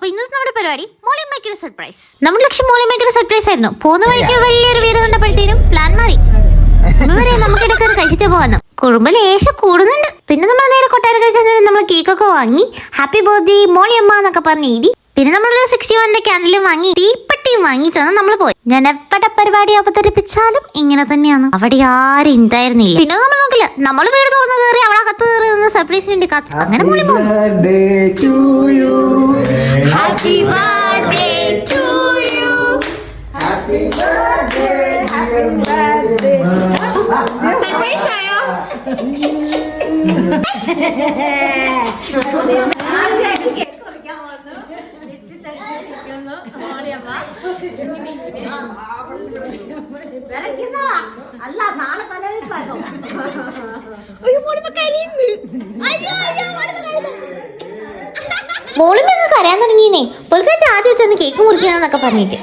അപ്പൊ ഇന്നത്തെ നമ്മുടെ പരിപാടി മോളിയമ്മയ്ക്കൊരു സർപ്രൈസ്. നമ്മുടെ ലക്ഷ്യം മോളിയമ്മയ്ക്കൊരു സർപ്രൈസ് ആയിരുന്നു. പോകുന്ന വഴിക്ക് വലിയൊരു വീട് കണ്ടപ്പോഴത്തേനും പ്ലാൻ മാറി. ഇവരെ നമുക്കിടയ്ക്ക് ഒരു കഴിച്ചിട്ട് പോകാന്നു. കുറുമ്പ് ലേശം കൂടുന്നുണ്ട്. പിന്നെ നമ്മൾ നേരെ കൊട്ടാരക്കര ചെന്നിട്ട് നമ്മൾ കേക്കൊക്കെ വാങ്ങി ഹാപ്പി ബർത്ത്ഡേ മോളിയമ്മ എന്നൊക്കെ പറഞ്ഞ് എഴുതി. പിന്നെ നമ്മളൊരു 61 ക്യാൻഡിലും വാങ്ങി തീപ്പട്ടിയും വാങ്ങിച്ചാണ് നമ്മൾ പോയി. ഞാൻ എവിടെ പരിപാടി അവതരിപ്പിച്ചാലും ഇങ്ങനെ തന്നെയാണ്. അവിടെ ആരും ഉണ്ടായിരുന്നില്ല. പിന്നെ നമ്മൾ നോക്കില്ല, നമ്മൾ വീട് തുറന്ന് കയറി അവിടെ കത്ത് കയറി സർപ്രൈസിന് വേണ്ടി കാത്തു. അങ്ങനെ മോളി പോകുന്നു. സർപ്രൈസ് ആയോ? അല്ല നാളെ തലവെപ്പാണോ? മോളിമ കരയാൻ തുടങ്ങിയേ. പുൽക്കാറ്റ് ആദ്യം ചെന്ന് കേക്ക് മുറിക്കാന്നൊക്കെ പറഞ്ഞിട്ട്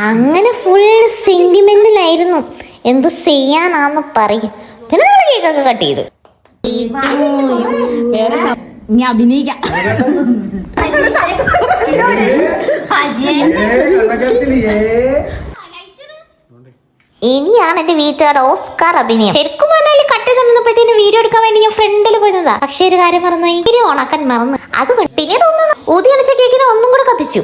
അങ്ങനെ ഫുൾ സെന്റിമെന്റിലായിരുന്നു. എന്ത് ചെയ്യാനാന്ന് പറയും. പിന്നെ നമ്മൾ കേക്കൊക്കെ കട്ട് ചെയ്തു. അഭിനയിക്കാം. ഇനിയാണ് എന്റെ വീട്ടുകാരുടെ ഓസ്കാർ അഭിനയം. ശരിക്കും പറഞ്ഞാൽ കട്ട് തന്നപ്പോഴത്തേനും വീഡിയോ എടുക്കാൻ വേണ്ടി ഞാൻ ഫ്രണ്ടിൽ പോയിരുന്നതാ. പക്ഷെ ഒരു കാര്യം മറന്നു, വീഡിയോ ഓണാക്കാൻ മറന്നു. അത് പിന്നെ തോന്നുന്നു ഊതി അടിച്ച കേക്കിനെ ഒന്നും കൂടെ കത്തിച്ചു.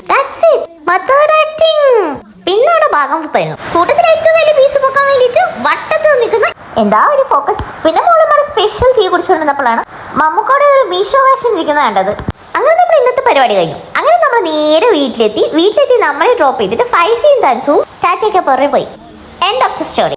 പിന്നെ അവിടെ ഭാഗം പോയിരുന്നു. കൂട്ടത്തിൽ ഏറ്റവും വലിയ പീസ് പൊക്കാൻ വേണ്ടിട്ട് വട്ടത്ത് നിൽക്കുന്ന എന്താ ഒരു ഫോക്കസ്. പിന്നെ മോളിമ്മയുടെ സ്പെഷ്യൽ ടീ കുടിച്ചുകൊണ്ടിരുന്നപ്പോഴാണ് മമ്മൂക്കോടെ ഒരു മീഷോ വേഷൻ ഇരിക്കുന്നത് കണ്ടത്. അങ്ങനെ നമ്മൾ ഇന്നത്തെ പരിപാടി കഴിഞ്ഞു. അങ്ങനെ നമ്മൾ നേരെ വീട്ടിലെത്തി നമ്മളെ ഡ്രോപ്പ് ചെയ്തിട്ട് 5 സീൻ താൻസും ടാറ്റയൊക്കെ പുറകെ പോയി. End of the story.